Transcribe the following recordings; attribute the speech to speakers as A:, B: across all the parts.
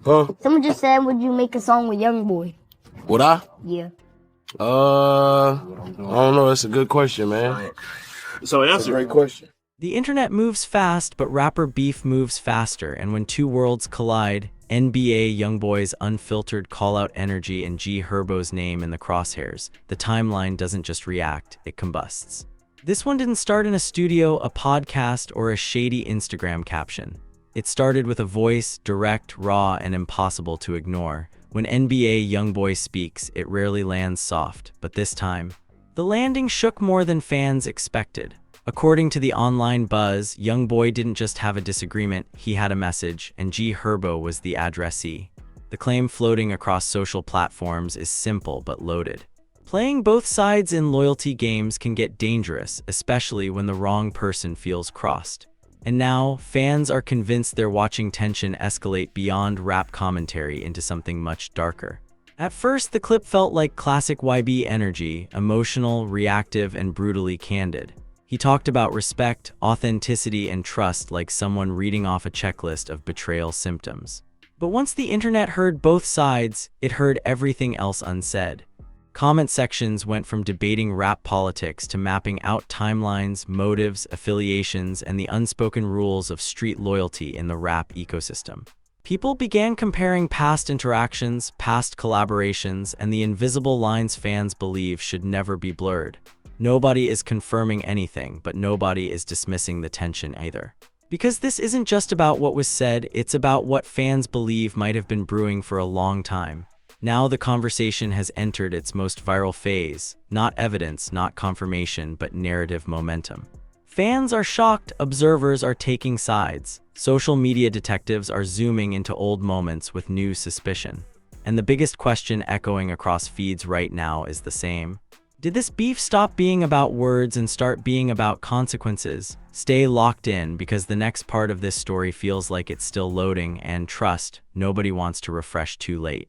A: Huh?
B: Someone just said, would you make a song with YoungBoy?
A: Would I?
B: Yeah.
A: I don't know. That's a good question, man.
C: So
A: That's a great question.
D: The internet moves fast, but rapper beef moves faster, and when two worlds collide, NBA YoungBoy's unfiltered call-out energy and Herbo's name in the crosshairs, the timeline doesn't just react, it combusts. This one didn't start in a studio, a podcast, or a shady Instagram caption. It started with a voice, direct, raw, and impossible to ignore. When NBA YoungBoy speaks, it rarely lands soft, but this time, the landing shook more than fans expected. According to the online buzz, YoungBoy didn't just have a disagreement, he had a message, and Herbo was the addressee. The claim floating across social platforms is simple but loaded. Playing both sides in loyalty games can get dangerous, especially when the wrong person feels crossed. And now, fans are convinced they're watching tension escalate beyond rap commentary into something much darker. At first, the clip felt like classic YB energy, emotional, reactive, and brutally candid. He talked about respect, authenticity, and trust like someone reading off a checklist of betrayal symptoms. But once the internet heard both sides, it heard everything else unsaid. Comment sections went from debating rap politics to mapping out timelines, motives, affiliations, and the unspoken rules of street loyalty in the rap ecosystem. People began comparing past interactions, past collaborations, and the invisible lines fans believe should never be blurred. Nobody is confirming anything, but nobody is dismissing the tension either. Because this isn't just about what was said, it's about what fans believe might have been brewing for a long time. Now the conversation has entered its most viral phase, not evidence, not confirmation, but narrative momentum. Fans are shocked, observers are taking sides, social media detectives are zooming into old moments with new suspicion. And the biggest question echoing across feeds right now is the same. Did this beef stop being about words and start being about consequences? Stay locked in because the next part of this story feels like it's still loading, and trust, nobody wants to refresh too late.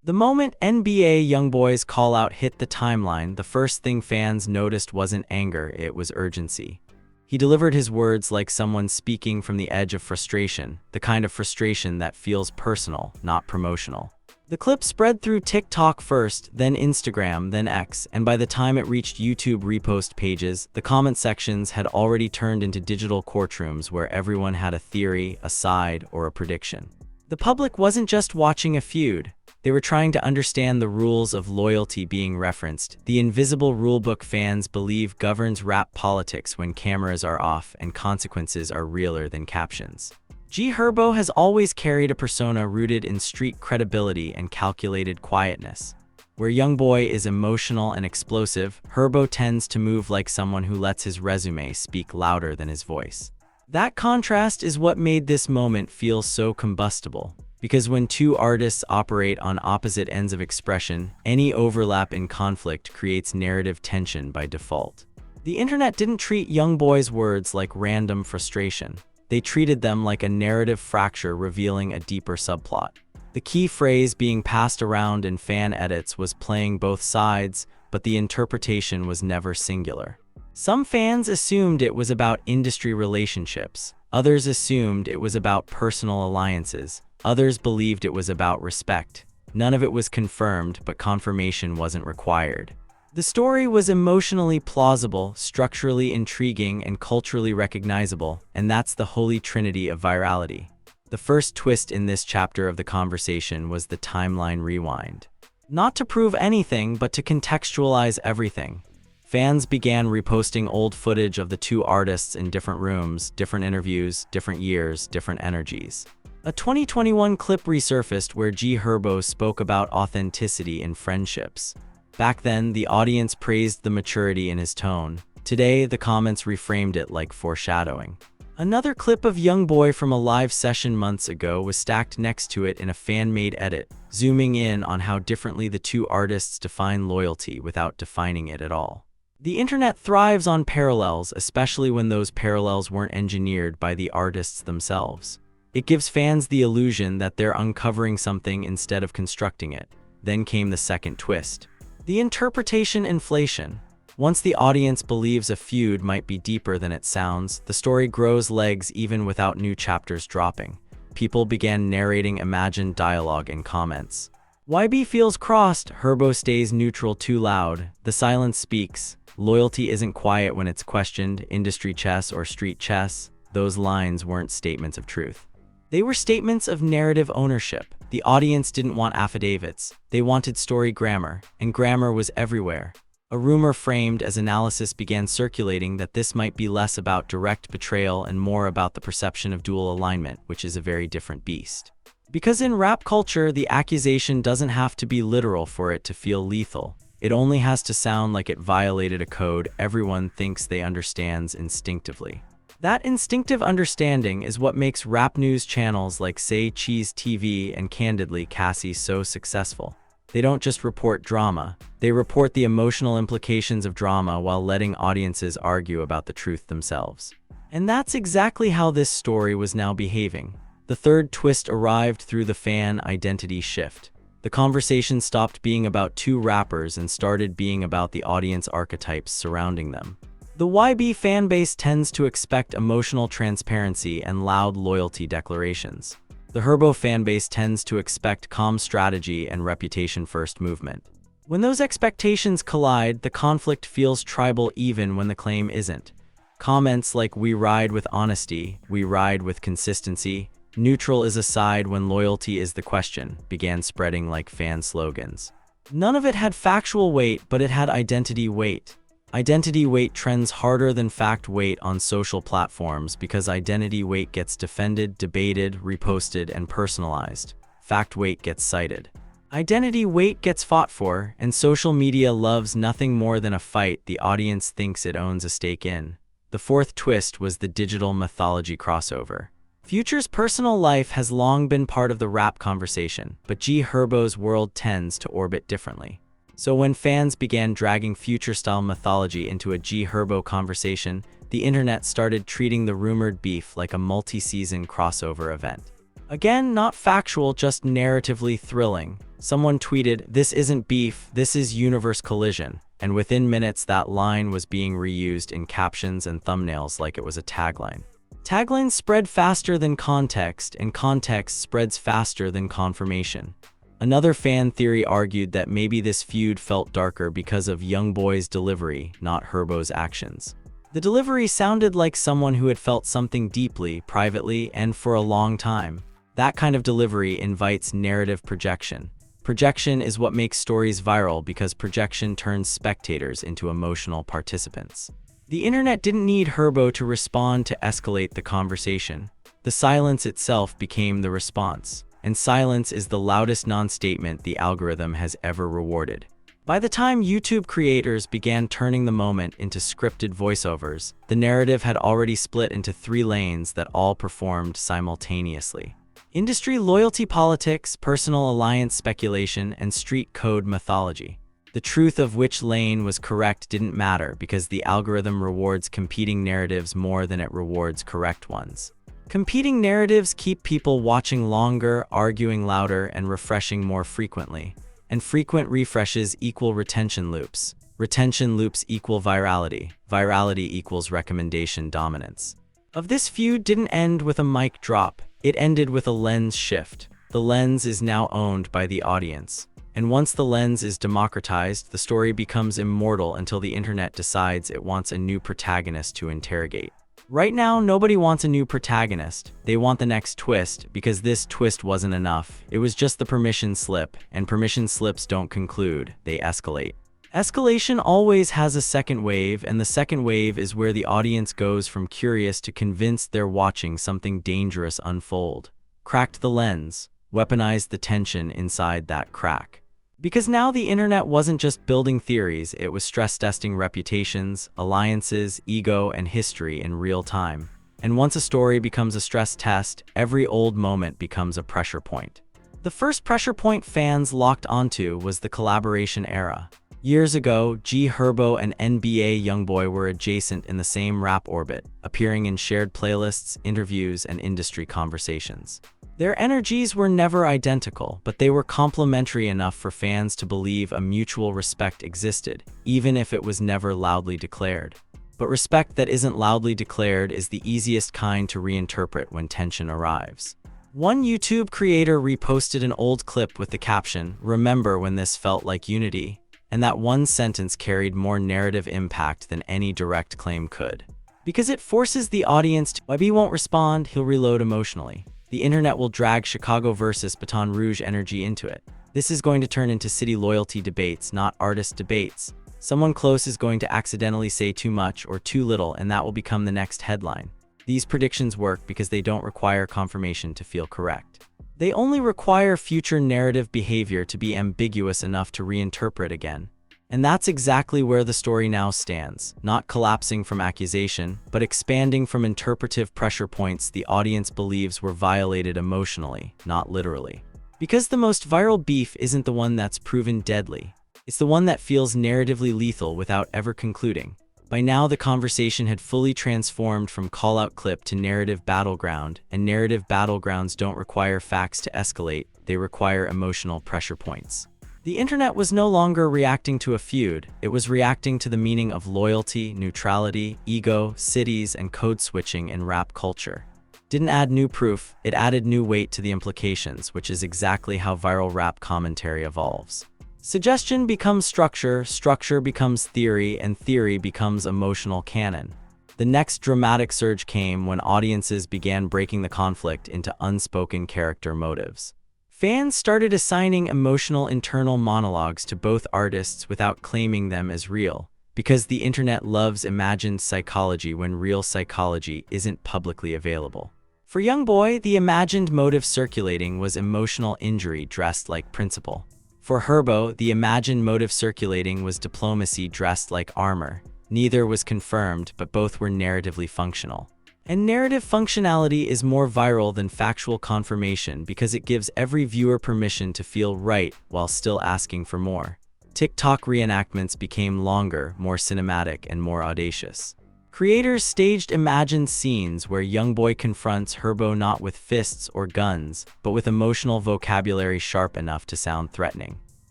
D: The moment NBA YoungBoy's call-out hit the timeline, the first thing fans noticed wasn't anger, it was urgency. He delivered his words like someone speaking from the edge of frustration, the kind of frustration that feels personal, not promotional. The clip spread through TikTok first, then Instagram, then X, and by the time it reached YouTube repost pages, the comment sections had already turned into digital courtrooms where everyone had a theory, a side, or a prediction. The public wasn't just watching a feud. They were trying to understand the rules of loyalty being referenced, the invisible rulebook fans believe governs rap politics when cameras are off and consequences are realer than captions. Herbo has always carried a persona rooted in street credibility and calculated quietness. Where YoungBoy is emotional and explosive, Herbo tends to move like someone who lets his resume speak louder than his voice. That contrast is what made this moment feel so combustible. Because when two artists operate on opposite ends of expression, any overlap in conflict creates narrative tension by default. The internet didn't treat YoungBoy's words like random frustration. They treated them like a narrative fracture revealing a deeper subplot. The key phrase being passed around in fan edits was playing both sides, but the interpretation was never singular. Some fans assumed it was about industry relationships. Others assumed it was about personal alliances. Others believed it was about respect. None of it was confirmed, but confirmation wasn't required. The story was emotionally plausible, structurally intriguing, and culturally recognizable, and that's the holy trinity of virality. The first twist in this chapter of the conversation was the timeline rewind. Not to prove anything, but to contextualize everything. Fans began reposting old footage of the two artists in different rooms, different interviews, different years, different energies. A 2021 clip resurfaced where Herbo spoke about authenticity in friendships. Back then, the audience praised the maturity in his tone. Today, the comments reframed it like foreshadowing. Another clip of YoungBoy from a live session months ago was stacked next to it in a fan-made edit, zooming in on how differently the two artists define loyalty without defining it at all. The internet thrives on parallels, especially when those parallels weren't engineered by the artists themselves. It gives fans the illusion that they're uncovering something instead of constructing it. Then came the second twist. The interpretation inflation. Once the audience believes a feud might be deeper than it sounds, the story grows legs even without new chapters dropping. people began narrating imagined dialogue in comments. YB feels crossed, Herbo stays neutral too loud, the silence speaks, loyalty isn't quiet when it's questioned, industry chess or street chess. Those lines weren't statements of truth. They were statements of narrative ownership. The audience didn't want affidavits. They wanted story grammar, and grammar was everywhere. A rumor framed as analysis began circulating that this might be less about direct betrayal and more about the perception of dual alignment, which is a very different beast. Because in rap culture, the accusation doesn't have to be literal for it to feel lethal. It only has to sound like it violated a code everyone thinks they understands instinctively. That instinctive understanding is what makes rap news channels like Say Cheese TV and Candidly Cassie so successful. They don't just report drama, they report the emotional implications of drama while letting audiences argue about the truth themselves. And that's exactly how this story was now behaving. The third twist arrived through the fan identity shift. The conversation stopped being about two rappers and started being about the audience archetypes surrounding them. The YB fanbase tends to expect emotional transparency and loud loyalty declarations. The Herbo fanbase tends to expect calm strategy and reputation-first movement. When those expectations collide, the conflict feels tribal even when the claim isn't. Comments like "we ride with honesty," "we ride with consistency," "neutral is a side when loyalty is the question" began spreading like fan slogans. None of it had factual weight, but it had identity weight. Identity weight trends harder than fact weight on social platforms because identity weight gets defended, debated, reposted, and personalized. Fact weight gets cited. Identity weight gets fought for, and social media loves nothing more than a fight the audience thinks it owns a stake in. The fourth twist was the digital mythology crossover. Future's personal life has long been part of the rap conversation, but G Herbo's world tends to orbit differently. So when fans began dragging Future-style mythology into a G Herbo conversation, the internet started treating the rumored beef like a multi-season crossover event. Again, not factual, just narratively thrilling. Someone tweeted, "This isn't beef, this is universe collision," and within minutes that line was being reused in captions and thumbnails like it was a tagline. Taglines spread faster than context, and context spreads faster than confirmation. Another fan theory argued that maybe this feud felt darker because of YoungBoy's delivery, not Herbo's actions. The delivery sounded like someone who had felt something deeply, privately, and for a long time. That kind of delivery invites narrative projection. Projection is what makes stories viral because projection turns spectators into emotional participants. The internet didn't need Herbo to respond to escalate the conversation. The silence itself became the response. And silence is the loudest non-statement the algorithm has ever rewarded. By the time YouTube creators began turning the moment into scripted voiceovers, the narrative had already split into 3 lanes that all performed simultaneously. Industry loyalty politics, personal alliance speculation, and street code mythology. The truth of which lane was correct didn't matter because the algorithm rewards competing narratives more than it rewards correct ones. Competing narratives keep people watching longer, arguing louder, and refreshing more frequently. And frequent refreshes equal retention loops. Retention loops equal virality. Virality equals recommendation dominance. Of this feud didn't end with a mic drop. It ended with a lens shift. The lens is now owned by the audience. And once the lens is democratized, the story becomes immortal until the internet decides it wants a new protagonist to interrogate. Right now, nobody wants a new protagonist. They want the next twist, because this twist wasn't enough. It was just the permission slip, and permission slips don't conclude, they escalate. Escalation always has a second wave, and the second wave is where the audience goes from curious to convinced they're watching something dangerous unfold. Cracked the lens, weaponized the tension inside that crack. Because now the internet wasn't just building theories, it was stress-testing reputations, alliances, ego, and history in real time. And once a story becomes a stress test, every old moment becomes a pressure point. The first pressure point fans locked onto was the collaboration era. Years ago, G Herbo and NBA YoungBoy were adjacent in the same rap orbit, appearing in shared playlists, interviews, and industry conversations. Their energies were never identical, but they were complementary enough for fans to believe a mutual respect existed, even if it was never loudly declared. But respect that isn't loudly declared is the easiest kind to reinterpret when tension arrives. One YouTube creator reposted an old clip with the caption, "Remember when this felt like unity?" And that one sentence carried more narrative impact than any direct claim could. Because it forces the audience to, maybe he won't respond, he'll reload emotionally. The internet will drag Chicago versus Baton Rouge energy into it. This is going to turn into city loyalty debates, not artist debates. Someone close is going to accidentally say too much or too little, and that will become the next headline. These predictions work because they don't require confirmation to feel correct. They only require future narrative behavior to be ambiguous enough to reinterpret again. And that's exactly where the story now stands, not collapsing from accusation, but expanding from interpretive pressure points the audience believes were violated emotionally, not literally. Because the most viral beef isn't the one that's proven deadly. It's the one that feels narratively lethal without ever concluding. By now, the conversation had fully transformed from call-out clip to narrative battleground, and narrative battlegrounds don't require facts to escalate, they require emotional pressure points. The internet was no longer reacting to a feud, it was reacting to the meaning of loyalty, neutrality, ego, cities, and code switching in rap culture. Didn't add new proof, it added new weight to the implications, which is exactly how viral rap commentary evolves. Suggestion becomes structure, structure becomes theory, and theory becomes emotional canon. The next dramatic surge came when audiences began breaking the conflict into unspoken character motives. Fans started assigning emotional internal monologues to both artists without claiming them as real, because the internet loves imagined psychology when real psychology isn't publicly available. For YoungBoy, the imagined motive circulating was emotional injury dressed like principle. For Herbo, the imagined motive circulating was diplomacy dressed like armor. Neither was confirmed, but both were narratively functional. And narrative functionality is more viral than factual confirmation because it gives every viewer permission to feel right while still asking for more. TikTok reenactments became longer, more cinematic, and more audacious. Creators staged imagined scenes where YoungBoy confronts Herbo not with fists or guns, but with emotional vocabulary sharp enough to sound threatening.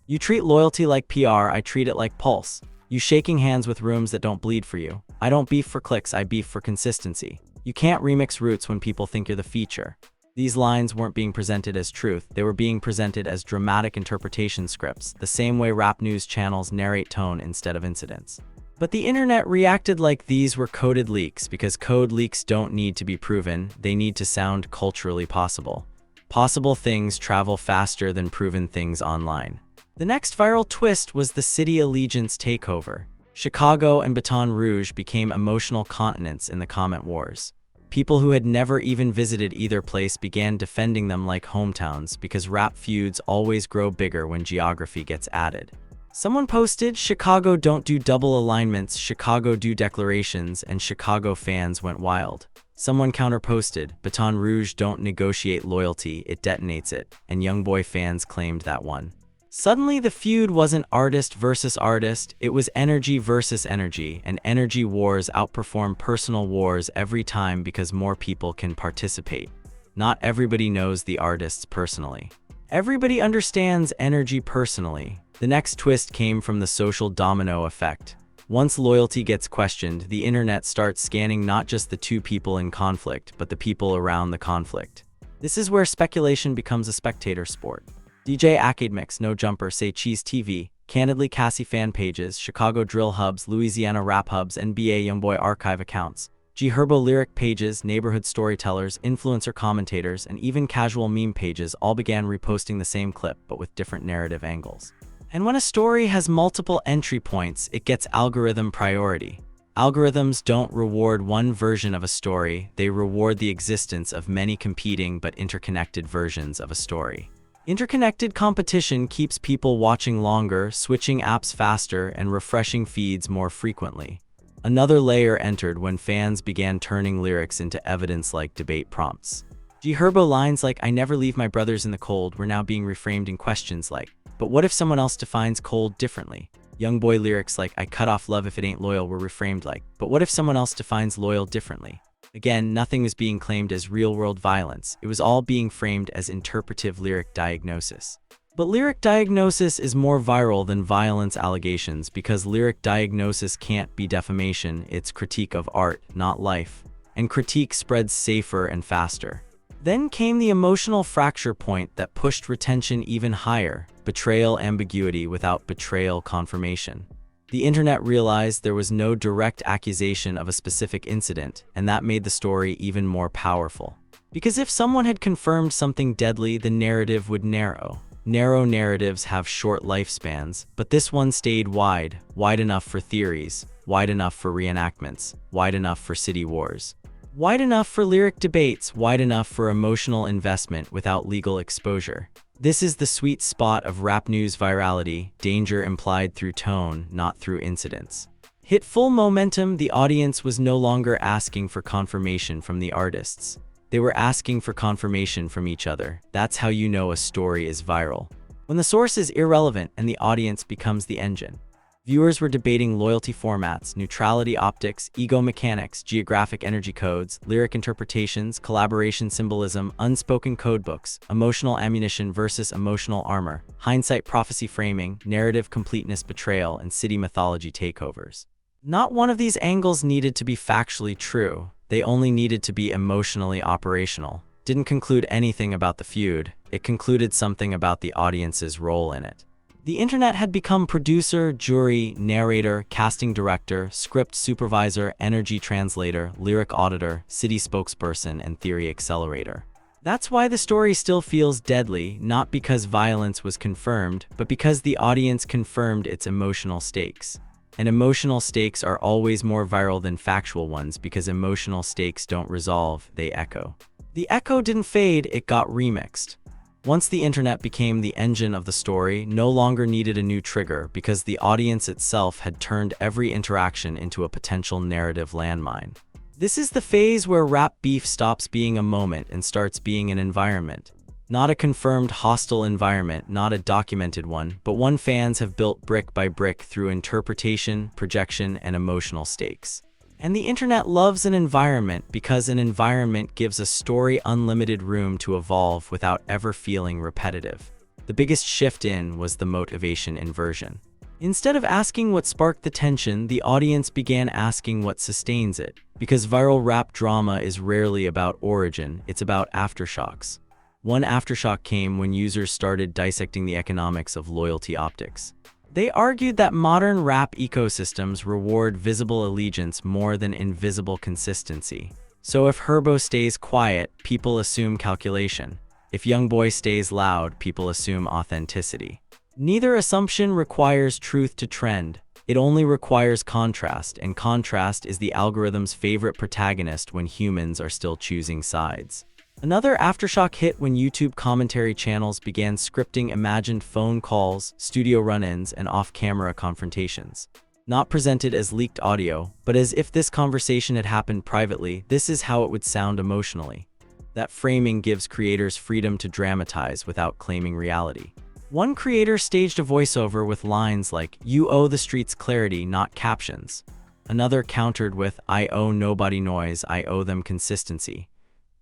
D: You treat loyalty like PR, I treat it like pulse. You shaking hands with rooms that don't bleed for you. I don't beef for clicks, I beef for consistency. You can't remix roots when people think you're the feature. These lines weren't being presented as truth, they were being presented as dramatic interpretation scripts, the same way rap news channels narrate tone instead of incidents. But the internet reacted like these were coded leaks because code leaks don't need to be proven, they need to sound culturally possible. Possible things travel faster than proven things online. The next viral twist was the city allegiance takeover. Chicago and Baton Rouge became emotional continents in the comment wars. People who had never even visited either place began defending them like hometowns because rap feuds always grow bigger when geography gets added. Someone posted, "Chicago don't do double alignments, Chicago do declarations," and Chicago fans went wild. Someone counterposted, "Baton Rouge don't negotiate loyalty, it detonates it," and YoungBoy fans claimed that one. Suddenly the feud wasn't artist versus artist, it was energy versus energy, and energy wars outperform personal wars every time because more people can participate. Not everybody knows the artists personally. Everybody understands energy personally. The next twist came from the social domino effect. Once loyalty gets questioned, the internet starts scanning not just the two people in conflict, but the people around the conflict. This is where speculation becomes a spectator sport. DJ Arcade Mix, No Jumper, Say Cheese TV, Candidly Cassie fan pages, Chicago Drill Hubs, Louisiana Rap Hubs, NBA YoungBoy archive accounts, Herbo lyric pages, neighborhood storytellers, influencer commentators, and even casual meme pages all began reposting the same clip, but with different narrative angles. And when a story has multiple entry points, it gets algorithm priority. Algorithms don't reward one version of a story, they reward the existence of many competing but interconnected versions of a story. Interconnected competition keeps people watching longer, switching apps faster, and refreshing feeds more frequently. Another layer entered when fans began turning lyrics into evidence-like debate prompts. Herbo lines like, "I never leave my brothers in the cold," were now being reframed in questions like, "But what if someone else defines cold differently?" YoungBoy lyrics like, "I cut off love if it ain't loyal," were reframed like, "But what if someone else defines loyal differently?" Again, nothing was being claimed as real-world violence. It was all being framed as interpretive lyric diagnosis. But lyric diagnosis is more viral than violence allegations because lyric diagnosis can't be defamation, it's critique of art, not life. And critique spreads safer and faster. Then came the emotional fracture point that pushed retention even higher: betrayal ambiguity without betrayal confirmation. The internet realized there was no direct accusation of a specific incident, and that made the story even more powerful. Because if someone had confirmed something deadly, the narrative would narrow. Narrow narratives have short lifespans, but this one stayed wide, wide enough for theories, wide enough for reenactments, wide enough for city wars, wide enough for lyric debates, wide enough for emotional investment without legal exposure. This is the sweet spot of rap news virality, danger implied through tone, not through incidents. Hit full momentum, the audience was no longer asking for confirmation from the artists. They were asking for confirmation from each other. That's how you know a story is viral. When the source is irrelevant and the audience becomes the engine. Viewers were debating loyalty formats, neutrality optics, ego mechanics, geographic energy codes, lyric interpretations, collaboration symbolism, unspoken codebooks, emotional ammunition versus emotional armor, hindsight prophecy framing, narrative completeness betrayal, and city mythology takeovers. Not one of these angles needed to be factually true. They only needed to be emotionally operational. Didn't conclude anything about the feud. It concluded something about the audience's role in it. The internet had become producer, jury, narrator, casting director, script supervisor, energy translator, lyric auditor, city spokesperson, and theory accelerator. That's why the story still feels deadly, not because violence was confirmed, but because the audience confirmed its emotional stakes. And emotional stakes are always more viral than factual ones because emotional stakes don't resolve, they echo. The echo didn't fade, it got remixed. Once the internet became the engine of the story, no longer needed a new trigger because the audience itself had turned every interaction into a potential narrative landmine. This is the phase where rap beef stops being a moment and starts being an environment. Not a confirmed hostile environment, not a documented one, but one fans have built brick by brick through interpretation, projection, and emotional stakes. And the internet loves an environment because an environment gives a story unlimited room to evolve without ever feeling repetitive. The biggest shift was the motivation inversion. Instead of asking what sparked the tension, the audience began asking what sustains it. Because viral rap drama is rarely about origin, it's about aftershocks. One aftershock came when users started dissecting the economics of loyalty optics. They argued that modern rap ecosystems reward visible allegiance more than invisible consistency. So if Herbo stays quiet, people assume calculation. If YoungBoy stays loud, people assume authenticity. Neither assumption requires truth to trend. It only requires contrast, and contrast is the algorithm's favorite protagonist when humans are still choosing sides. Another aftershock hit when YouTube commentary channels began scripting imagined phone calls, studio run-ins, and off-camera confrontations. Not presented as leaked audio, but as if this conversation had happened privately. This is how it would sound emotionally. That framing gives creators freedom to dramatize without claiming reality. One creator staged a voiceover with lines like, "You owe the streets clarity, not captions." Another countered with, "I owe nobody noise, I owe them consistency."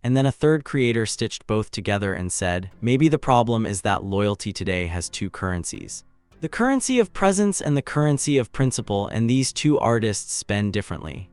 D: And then a third creator stitched both together and said, "Maybe the problem is that loyalty today has two currencies. The currency of presence and the currency of principle, and these two artists spend differently."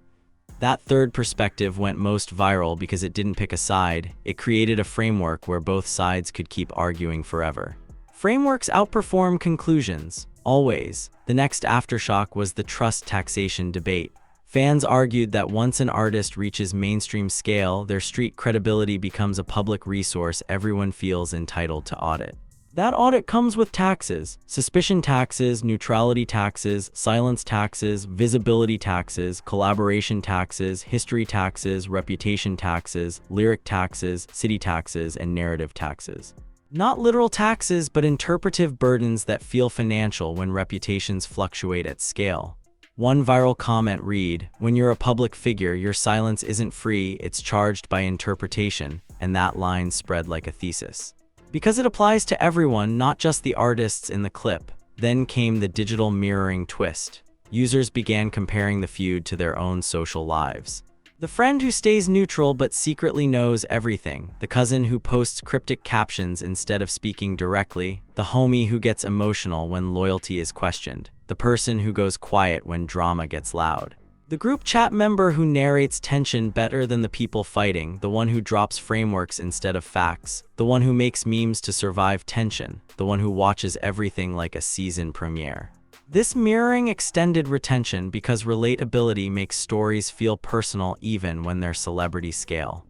D: That third perspective went most viral because it didn't pick a side. It created a framework where both sides could keep arguing forever. Frameworks outperform conclusions, always. The next aftershock was the trust taxation debate. Fans argued that once an artist reaches mainstream scale, their street credibility becomes a public resource everyone feels entitled to audit. That audit comes with taxes: suspicion taxes, neutrality taxes, silence taxes, visibility taxes, collaboration taxes, history taxes, reputation taxes, lyric taxes, city taxes, and narrative taxes. Not literal taxes, but interpretive burdens that feel financial when reputations fluctuate at scale. One viral comment read, "When you're a public figure, your silence isn't free, it's charged by interpretation," and that line spread like a thesis. Because it applies to everyone, not just the artists in the clip. Then came the digital mirroring twist. Users began comparing the feud to their own social lives. The friend who stays neutral but secretly knows everything, the cousin who posts cryptic captions instead of speaking directly, the homie who gets emotional when loyalty is questioned, the person who goes quiet when drama gets loud. The group chat member who narrates tension better than the people fighting, the one who drops frameworks instead of facts, the one who makes memes to survive tension, the one who watches everything like a season premiere. This mirroring extended retention because relatability makes stories feel personal even when they're celebrity scale.